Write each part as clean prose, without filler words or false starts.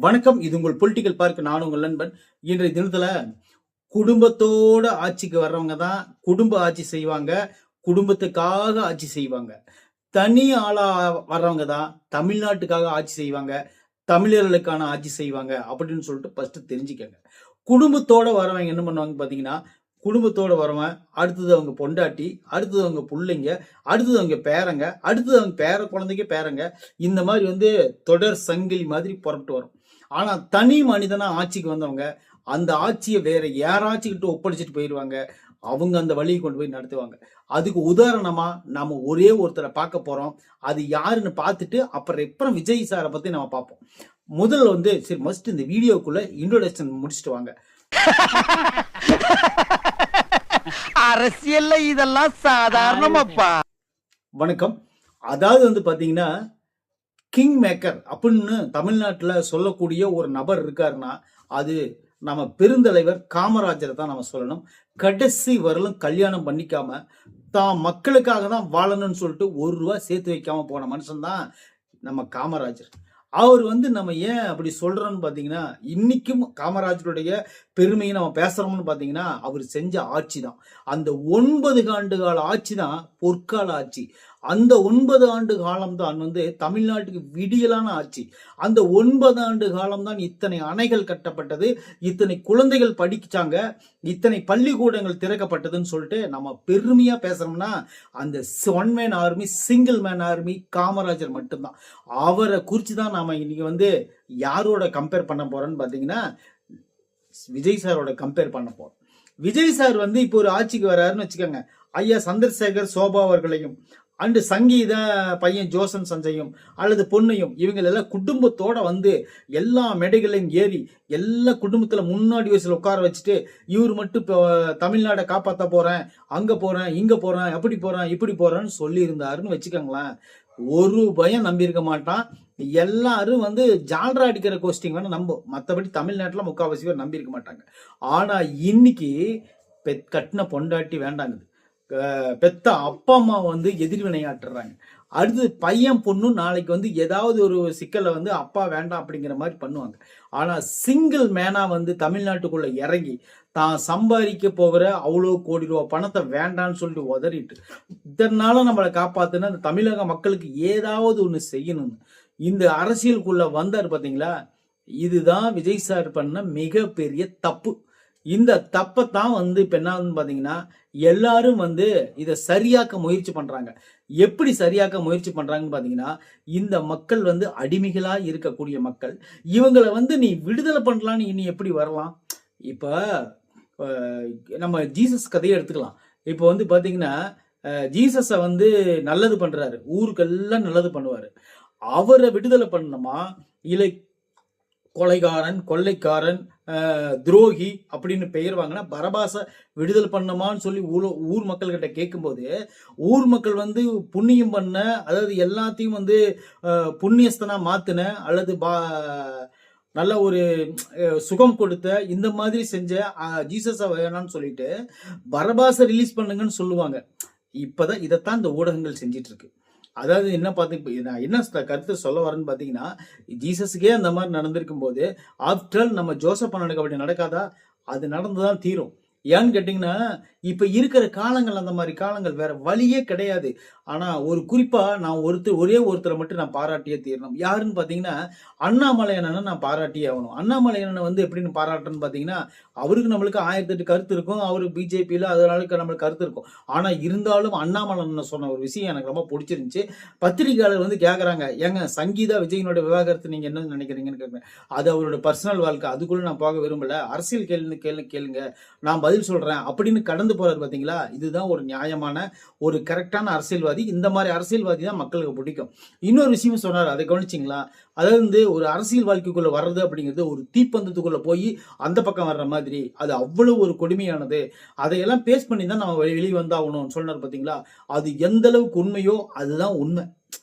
வணக்கம். இது உங்கள் பொலிட்டிக்கல் பார்க். நான் உங்கள் நண்பன். இன்றைய தினத்துல குடும்பத்தோட ஆட்சிக்கு வர்றவங்க தான் குடும்ப ஆட்சி செய்வாங்க, குடும்பத்துக்காக ஆட்சி செய்வாங்க. தனி ஆளா வர்றவங்க தான் தமிழ்நாட்டுக்காக ஆட்சி செய்வாங்க, தமிழர்களுக்கான ஆட்சி செய்வாங்க அப்படின்னு சொல்லிட்டு ஃபர்ஸ்ட் தெரிஞ்சுக்கங்க. குடும்பத்தோட வரவங்க என்ன பண்ணுவாங்க பாத்தீங்கன்னா, குடும்பத்தோட வரவன் அடுத்தது அவங்க பொண்டாட்டி, அடுத்தது அவங்க பிள்ளைங்க, அடுத்தது அவங்க பேரங்க, அடுத்தது அவங்க பேர குழந்தைங்க பேரங்க, இந்த மாதிரி தொடர் சங்கிலி மாதிரி புறப்பட்டு வரும். ஆனா தனி மனிதனா ஆட்சிக்கு வந்தவங்க அந்த ஆட்சியை வேற யாராச்சுக்கிட்ட ஒப்படைச்சிட்டு போயிடுவாங்க. அவங்க அந்த வழியை கொண்டு போய் நடத்துவாங்க. அதுக்கு உதாரணமா நாம ஒரே ஒருத்தரை பார்க்க போறோம். அது யாருன்னு பார்த்துட்டு அப்புறம் விஜய் சாரை பத்தி நம்ம பார்ப்போம். முதல்ல சரி மஸ்ட் இந்த வீடியோக்குள்ள இன்ட்ரோடக்ஷன் முடிச்சுட்டு வாங்க. அரசியல்ல இதெல்லாம் சாதாரணமாப்பா. வணக்கம். அதாவது பாத்தீங்கன்னா, கிங் மேக்கர் அப்படின்னு தமிழ்நாட்டுல சொல்லக்கூடிய ஒரு நபர் இருக்காருன்னா அது நம்ம பெருந்தலைவர் காமராஜரை தான் நம்ம சொல்லணும். கடைசி வரலும் கல்யாணம் பண்ணிக்காம தான் மக்களுக்காக தான் வாழணும்னு சொல்லிட்டு ₹1 சேர்த்து வைக்காம போன மனுஷன் தான் நம்ம காமராஜர். அவர் நம்ம ஏன் அப்படி சொல்றோம்னு பாத்தீங்கன்னா, இன்னைக்கும் காமராஜருடைய பெருமையை நம்ம பேசுறோம்னு பாத்தீங்கன்னா, அவர் செஞ்ச ஆட்சி தான். அந்த 9 ஆண்டு கால ஆட்சி தான் பொற்கால ஆட்சி. அந்த 9 ஆண்டு காலம் தான் தமிழ்நாட்டுக்கு விடியலான ஆட்சி. அந்த 9 ஆண்டு காலம் தான் இத்தனை அணைகள் கட்டப்பட்டது, இத்தனை குழந்தைகள் படிச்சாங்க, இத்தனை பள்ளிக்கூடங்கள் திறக்கப்பட்டதுன்னு சொல்லிட்டு நம்ம பெருமையா பேசுறோம்னா அந்த one man army, single man army Kamarajar மட்டும்தான். அவரை குறிச்சு தான் நாம இன்னைக்கு யாரோட கம்பேர் பண்ண போறோம்னு பாத்தீங்கன்னா, விஜய் சாரோட கம்பேர் பண்ண போறோம். விஜய் சார் இப்போ ஒரு ஆட்சிக்கு வராருன்னு வச்சுக்கோங்க. ஐயா சந்திரசேகர் சோபா அவர்களையும் அண்டு சங்கீத பையன் ஜோசன் சஞ்சயும் அல்லது பொண்ணையும் இவங்களெல்லாம் குடும்பத்தோட எல்லா மேடைகளையும் ஏறி எல்லா குடும்பத்துல முன்னாடி வயசுல உட்கார வச்சுட்டு இவர் மட்டும் இப்போ தமிழ்நாடை காப்பாற்ற போறேன், அங்க போறேன், இங்க போறேன், அப்படி போறேன், இப்படி போறேன்னு சொல்லி இருந்தாருன்னு வச்சுக்கோங்களேன். ஒரு பயம் நம்பியிருக்க மாட்டான். எல்லாரும் ஜால்ரா அடிக்கிற கோஸ்டிங் வேணா நம்பும், மற்றபடி தமிழ்நாட்டுல முக்கால்வாசி பேர் நம்பி இருக்க மாட்டாங்க. ஆனா இன்னைக்கு கட்டின பொண்டாட்டி வேண்டாங்குது, பெத்த அப்பா அம்மா எதிர் வினையாட்டுறாங்க. அடுத்து பையன் பொண்ணு நாளைக்கு ஏதாவது ஒரு சிக்கலை அப்பா வேண்டாம் அப்படிங்கிற மாதிரி பண்ணுவாங்க. ஆனா சிங்கிள் மேனா தமிழ்நாட்டுக்குள்ள இறங்கி தான் சம்பாதிக்க போகிற அவ்வளோ கோடி ரூபா பணத்தை வேண்டான்னு சொல்லிட்டு உதறிட்டு இதனால நம்மளை காப்பாத்துனா அந்த தமிழக மக்களுக்கு ஏதாவது ஒண்ணு செய்யணும்னு இந்த அரசியலுக்குள்ள வந்தாரு பாத்தீங்களா. இதுதான் விஜய் சார் பண்ண மிகப்பெரிய தப்பு. இந்த தப்பத்தான் இப்ப என்ன பாத்தீங்கன்னா, எல்லாரும் இதை சரியாக்க முயற்சி பண்றாங்க. எப்படி சரியாக்க முயற்சி பண்றாங்கன்னு பாத்தீங்கன்னா, இந்த மக்கள் அடிமைகளா இருக்கக்கூடிய மக்கள். இவங்களை நீ விடுதலை பண்ணலான்னு இனி எப்படி வரலாம்? இப்ப நம்ம ஜீசஸ் கதையை எடுத்துக்கலாம். இப்போ பாத்தீங்கன்னா, ஜீசஸ நல்லது பண்றாரு, ஊருக்கெல்லாம் நல்லது பண்ணுவாரு. அவரை விடுதலை பண்ணணுமா இல்லை கொலைகாரன், கொள்ளைக்காரன், துரோகி அப்படின்னு பெயர் வாங்கினா பரபாச விடுதலை பண்ணமான்னு சொல்லி ஊர் மக்கள் கிட்ட கேட்கும்போது, ஊர் மக்கள் புண்ணியம் பண்ண, அதாவது எல்லாத்தையும் புண்ணியஸ்தனா மாத்தின அல்லது நல்ல ஒரு சுகம் கொடுத்த இந்த மாதிரி செஞ்ச ஜீசஸ வேணான்னு சொல்லிட்டு பரபாச ரிலீஸ் பண்ணுங்கன்னு சொல்லுவாங்க. இப்பதான் இதைத்தான் இந்த ஊடகங்கள் செஞ்சிட்டு இருக்கு. அதாவது என்ன பார்த்து நான் என்ன கருத்து சொல்ல வரேன்னு பார்த்தீங்கன்னா, ஜீசஸுக்கே அந்த மாதிரி நடந்திருக்கும் போது ஆஃப்டர் ஆல் நம்ம ஜோசப் அண்ணனுக்கு அப்படி நடக்காதா? அது நடந்துதான் தீரும். ஏன்னு கேட்டீங்கன்னா, இப்ப இருக்கிற காலங்கள் அந்த மாதிரி காலங்கள், வேற வழியே கிடையாது. ஆனா ஒரு குறிப்பா நான் ஒரே ஒருத்தரை மட்டும் நான் பாராட்டியே தீரணும். யாருன்னு பாத்தீங்கன்னா, அண்ணாமலை அண்ணனை நான் பாராட்டியே ஆகணும். அண்ணாமலை அண்ணனை எப்படின்னு பாராட்டுன்னு பாத்தீங்கன்னா, அவருக்கு நம்மளுக்கு 1008 கருத்து இருக்கும், அவருக்கு பிஜேபியில அதனால நம்மளுக்கு கருத்து இருக்கும். ஆனா இருந்தாலும் அண்ணாமலை அண்ணன் சொன்ன ஒரு விஷயம் எனக்கு ரொம்ப பிடிச்சிருந்துச்சு. பத்திரிகையாளர் கேக்குறாங்க, ஏங்க சங்கீதா விஜயனோட விவாகரத்து நீங்க என்ன நினைக்கிறீங்கன்னு கேட்குறேன். அது அவரோட பர்சனல் வாழ்க்கை, அதுக்குள்ள நான் போக விரும்பல, அரசியல் கேளுங்க நான் பதில் சொல்றேன் அப்படின்னு கடந்து போறாரு பாத்தீங்களா. இதுதான் ஒரு நியாயமான ஒரு கரெக்டான அரசியல்வாதி. இந்த மாதிரி அரசியல்வாதி தான் மக்களுக்கு பிடிக்கும். இன்னொரு விஷயம் சொன்னார், அதை கவனிச்சிங்களா? அதாவது ஒரு அரசியல் வாழ்க்கைக்குள்ள வர்றது அப்படிங்கிறது ஒரு தீப்பந்தத்துக்குள்ள போய் அந்த பக்கம் வர்ற மாதிரி, அது அவ்வளவு ஒரு கொடுமையானது. அதையெல்லாம் பேஸ் பண்ணி தான் நம்ம வெளியே வந்தாகணும்னு சொன்னார் பாத்தீங்களா. அது எந்த அளவுக்கு உண்மையோ அதுதான் உண்மை.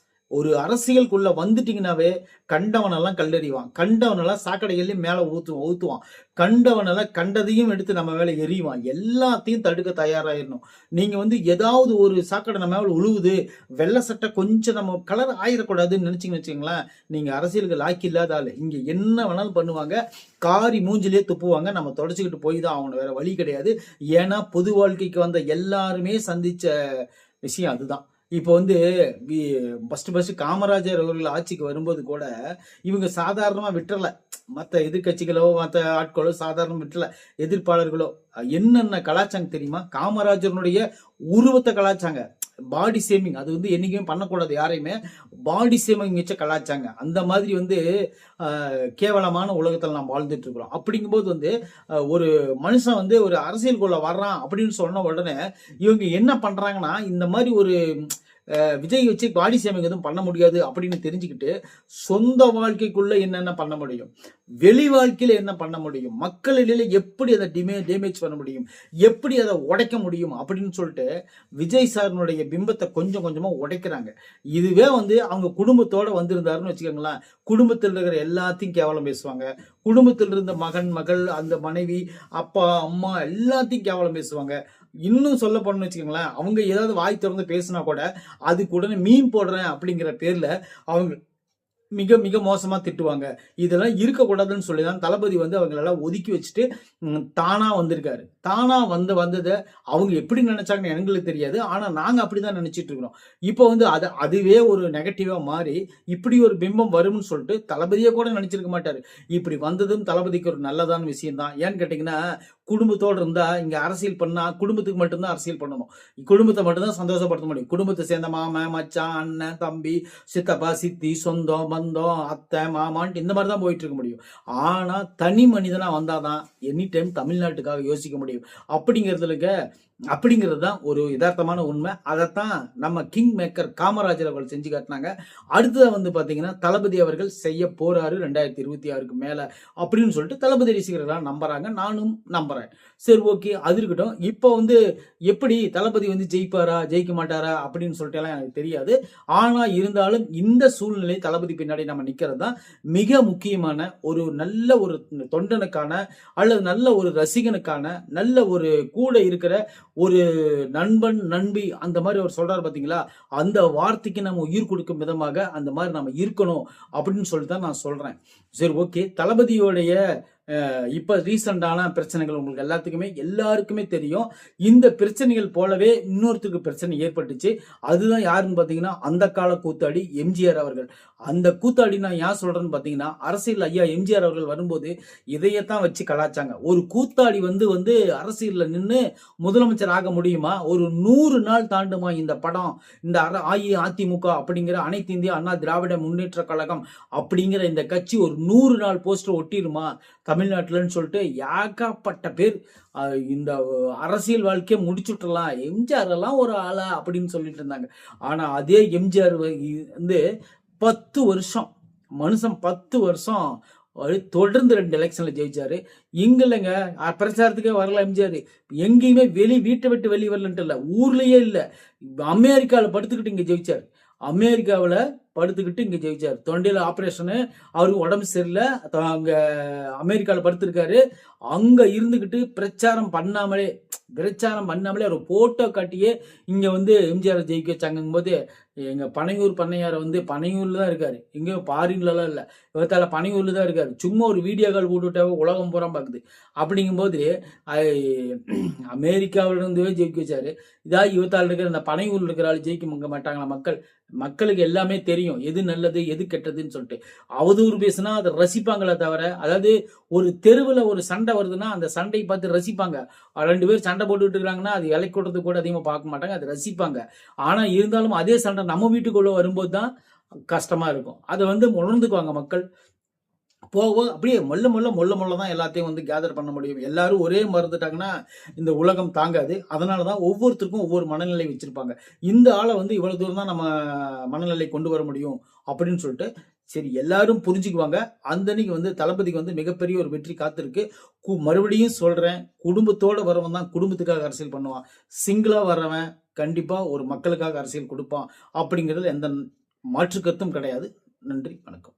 ஒரு அரசியலுக்குள்ள வந்துட்டீங்கன்னாவே கண்டவனெல்லாம் கல்லெறிவான், கண்டவனெல்லாம் சாக்கடைகள்லையும் மேல ஊத்துவான், கண்டவனெல்லாம் கண்டதையும் எடுத்து நம்ம மேல எறிவான். எல்லாத்தையும் தடுக்க தயாராயிடணும். நீங்க வந்து ஏதாவது ஒரு சாக்கடை நம்ம மேல உழுவுது, வெள்ளை சட்டை கொஞ்சம் நம்ம கலர் ஆயிடக்கூடாதுன்னு நினைச்சீங்கன்னு வச்சுங்களேன், நீங்க அரசியலுக்கு லாக்கி இல்லாத ஆளு. இங்க என்ன வேணாலும் பண்ணுவாங்க, காரி மூஞ்சிலே துப்புவாங்க, நம்ம தொடச்சிக்கிட்டு போய் தான் ஆகணும், வேற வழி கிடையாது. ஏன்னா பொது வாழ்க்கைக்கு வந்த எல்லாருமே சந்திச்ச விஷயம் அதுதான். இப்போ வந்து ஃபர்ஸ்ட் காமராஜர் அவர்கள் ஆட்சிக்கு வரும்போது கூட இவங்க சாதாரணமா விட்டுறல, மற்ற எதிர்கட்சிகளோ மற்ற ஆட்களோ சாதாரண விட்டுறல, எதிர்ப்பாளர்களோ என்னென்ன கலாச்சாங்க தெரியுமா? காமராஜருடைய உருவத்தை கலாச்சாங்க, பாடி ஷேமிங். அது வந்து என்னைக்குமே பண்ணக்கூடாது, யாரையுமே பாடி ஷேமிங் வச்ச கலாச்சாங்க. அந்த மாதிரி வந்து கேவலமான உலகத்தில் நாம் வாழ்ந்துட்டு இருக்கிறோம். அப்படிங்கும்போது வந்து ஒரு மனுஷன் வந்து ஒரு அரசியலுக்குள்ள வர்றான் அப்படின்னு சொன்ன உடனே இவங்க என்ன பண்றாங்கன்னா, இந்த மாதிரி ஒரு விஜய் வச்சு பாடி ஷேமிங் எதுவும் பண்ண முடியாது அப்படின்னு தெரிஞ்சுக்கிட்டு சொந்த வாழ்க்கைக்குள்ள என்னென்ன பண்ண முடியும், வெளி வாழ்க்கையில என்ன பண்ண முடியும், மக்களிடையில எப்படி அதை டேமேஜ் பண்ண முடியும், எப்படி அதை உடைக்க முடியும் அப்படின்னு சொல்லிட்டு விஜய் சாரினுடைய பிம்பத்தை கொஞ்சம் கொஞ்சமா உடைக்கிறாங்க. இதுவே வந்து அவங்க குடும்பத்தோட வந்திருந்தாருன்னு வச்சுக்கோங்களேன், குடும்பத்தில் இருக்கிற எல்லாத்தையும் கேவலம் பேசுவாங்க, குடும்பத்தில் இருந்த மகன் மகள் அந்த மனைவி அப்பா அம்மா எல்லாத்தையும் கேவலம் பேசுவாங்க. இன்னும் சொல்ல போனோம்னு வச்சுக்கோங்களேன், அவங்க ஏதாவது வாய் திறந்து பேசினா கூட அதுக்கு உடனே மீன் போடுறேன் அப்படிங்கிற பேர்ல அவங்க மிக மிக மோசமா திட்டுவாங்க. இதெல்லாம் இருக்கக்கூடாதுன்னு சொல்லிதான் தளபதி வந்து அவங்களெல்லாம் ஒதுக்கி வச்சுட்டு தானா வந்திருக்காரு. தானா வந்ததை அவங்க எப்படி நினைச்சாங்கன்னு எங்களுக்கு தெரியாது. ஆனா நாங்க அப்படிதான் நினைச்சிட்டு இருக்கிறோம். இப்போ வந்து அதுவே ஒரு நெகட்டிவா மாறி இப்படி ஒரு பிம்பம் வரும்னு சொல்லிட்டு தளபதியே கூட நினைச்சிருக்க மாட்டாரு. இப்படி வந்ததும் தளபதிக்கு ஒரு நல்லதான விஷயம் தான். ஏன்னு கேட்டீங்கன்னா, குடும்பத்தோடு இருந்தா இங்க அரசியல் பண்ணா குடும்பத்துக்கு மட்டும்தான் அரசியல் பண்ணணும், குடும்பத்தை மட்டும்தான் சந்தோஷப்படுத்த முடியும். குடும்பத்தை சேர்ந்த மாமன் மச்சான் அண்ணன் தம்பி சித்தப்பா சித்தி சொந்தம் பந்தம் அத்தை மாமான்ட்டு இந்த மாதிரி தான் போயிட்டு இருக்க முடியும். ஆனா தனி மனிதனா வந்தாதான் எனி டைம் தமிழ்நாட்டுக்காக யோசிக்க முடியும். அப்படிங்கிறது தான் ஒரு யதார்த்தமான உண்மை. அதைத்தான் நம்ம கிங் மேக்கர் காமராஜர் அவர்கள் செஞ்சு காட்டினாங்க. அடுத்தது வந்து பாத்தீங்கன்னா தளபதி அவர்கள் செய்ய போறாரு 2026க்கு மேல அப்படின்னு சொல்லிட்டு தளபதி ரசிகர்கள் நம்புறாங்க, நானும் நம்புறேன். சரி, ஓகே, அது இருக்கட்டும். இப்போ வந்து எப்படி தளபதி வந்து ஜெயிப்பாரா ஜெயிக்க மாட்டாரா அப்படின்னு சொல்லிட்டு எல்லாம் எனக்கு தெரியாது. ஆனா இருந்தாலும் இந்த சூழ்நிலை தளபதி பின்னாடி நம்ம நிக்கிறது தான் மிக முக்கியமான நல்ல ஒரு தொண்டனுக்கான அல்லது நல்ல ஒரு ரசிகனுக்கான நல்ல ஒரு கூட இருக்கிற ஒரு நண்பன் நண்பி அந்த மாதிரி அவர் சொல்றாரு பாத்தீங்களா, அந்த வார்த்தைக்கு நம்ம உயிர் கொடுக்கும் விதமாக அந்த மாதிரி நம்ம இருக்கணும் அப்படின்னு சொல்லிட்டு தான் நான் சொல்றேன். சரி, ஓகே. தளபதியோடைய இப்ப ரீசெண்டான பிரச்சனைகள் உங்களுக்கு எல்லாருக்குமே தெரியும். இந்த பிரச்சனைகள் போலவே இன்னொருத்தருக்கு பிரச்சனை ஏற்பட்டுச்சு. அதுதான் யாருன்னு பாத்தீங்கன்னா அந்த கால கூத்தாடி எம்ஜிஆர் அவர்கள். அந்த கூத்தாடி நான் ஏன் சொல்றேன்னு பாத்தீங்கன்னா, அரசியல் ஐயா எம்ஜிஆர் அவர்கள் வரும்போது இதையத்தான் வச்சு கலாச்சாங்க. ஒரு கூத்தாடி வந்து அரசியல்ல நின்று முதலமைச்சர் ஆக முடியுமா? ஒரு 100 நாள் தாண்டுமா இந்த படம், இந்த அதிமுக அப்படிங்கிற அனைத்து இந்திய அண்ணா திராவிட முன்னேற்ற கழகம் அப்படிங்கிற இந்த கட்சி ஒரு 100 நாள் போஸ்டர் ஒட்டிருமா தமிழ்நாட்டுலன்னு சொல்லிட்டு ஏகப்பட்ட பேர் இந்த அரசியல் வாழ்க்கையை முடிச்சுட்டலாம், எம்ஜிஆர் எல்லாம் ஒரு ஆளா அப்படின்னு சொல்லிட்டு இருந்தாங்க. ஆனா அதே எம்ஜிஆர் வந்து 10 வருஷம் மனுஷன் 10 வருஷம் தொடர்ந்து 2 எலெக்ஷன்ல ஜெயிச்சாரு. இங்க இல்லைங்க, பிரச்சாரத்துக்கே வரல எம்ஜிஆர். எங்கேயுமே வீட்டை விட்டு வெளியே வரலன்ட்டு இல்ல, ஊர்லயே இல்ல, அமெரிக்கால படுத்துக்கிட்டு இங்க ஜெயிச்சாரு. அமெரிக்காவில் படுத்துக்கிட்டு இங்க ஜெயிச்சார். தொண்டையில ஆபரேஷனு, அவருக்கு உடம்பு சரியில்லை, அங்க அமெரிக்காவில் படுத்திருக்காரு. அங்க இருந்துகிட்டு பிரச்சாரம் பண்ணாமலே ஒரு போட்டோ காட்டியே இங்க வந்து எம்ஜிஆர் ஜெயிக்க வச்சாங்கும் போது, எங்க பனையூர் பண்ணையார வந்து பனையூர்ல தான் இருக்காரு, இங்க பாரின்லாம் இல்ல, இவத்தால பனையூர்ல தான் இருக்காரு. சும்மா ஒரு வீடியோ கால் போட்டுவிட்டா உலகம் பூரா பாக்குது. அப்படிங்கும்போது அமெரிக்காவில இருந்து ஜெயிக்க வச்சாரு. இவத்தால் இருக்கிற இந்த பனையூர்ல இருக்கிற ஆள் ஜெயிக்க மாட்டாங்களா? மக்களுக்கு எல்லாமே தெரியும் எது நல்லது எது கெட்டதுன்னு சொல்லிட்டு. அவதூறு பேசினா அதை ரசிப்பாங்களே தவிர, அதாவது ஒரு தெருவில் ஒரு சண்டை வருதுன்னா அந்த சண்டையை பார்த்து ரசிப்பாங்க. 2 பேர் சண்டை போட்டுக்கிட்டு இருக்காங்கன்னா அது இலை கூட்டது கூட அதிகமாக பார்க்க மாட்டாங்க, அதை ரசிப்பாங்க. ஆனா இருந்தாலும் அதே சண்டை நம்ம வீட்டுக்குள்ள வரும்போது தான் கஷ்டமா இருக்கும். அதை வந்து உணர்ந்துக்குவாங்க மக்கள். போக அப்படியே மொல்ல தான் எல்லாத்தையும் வந்து கேதர் பண்ண முடியும். எல்லாரும் ஒரே மறந்துட்டாங்கன்னா இந்த உலகம் தாங்காது. அதனாலதான் ஒவ்வொருத்தருக்கும் ஒவ்வொரு மனநிலை வச்சிருப்பாங்க. இந்த ஆளை வந்து இவ்வளவு தூரம் தான் நம்ம மனநிலை கொண்டு வர முடியும் அப்படின்னு சொல்லிட்டு சரி எல்லாரும் புரிஞ்சுக்குவாங்க. அன்னைக்கு வந்து தளபதிக்கு வந்து மிகப்பெரிய ஒரு வெற்றி காத்திருக்கு. மறுபடியும் சொல்றேன், குடும்பத்தோட வரவன் தான் குடும்பத்துக்காக அரசியல் பண்ணுவான். சிங்கிளா வர்றவன் கண்டிப்பா ஒரு மக்களுக்காக அரசியல் கொடுப்பான் அப்படிங்கிறது எந்த மாற்று கருத்தும் கிடையாது. நன்றி, வணக்கம்.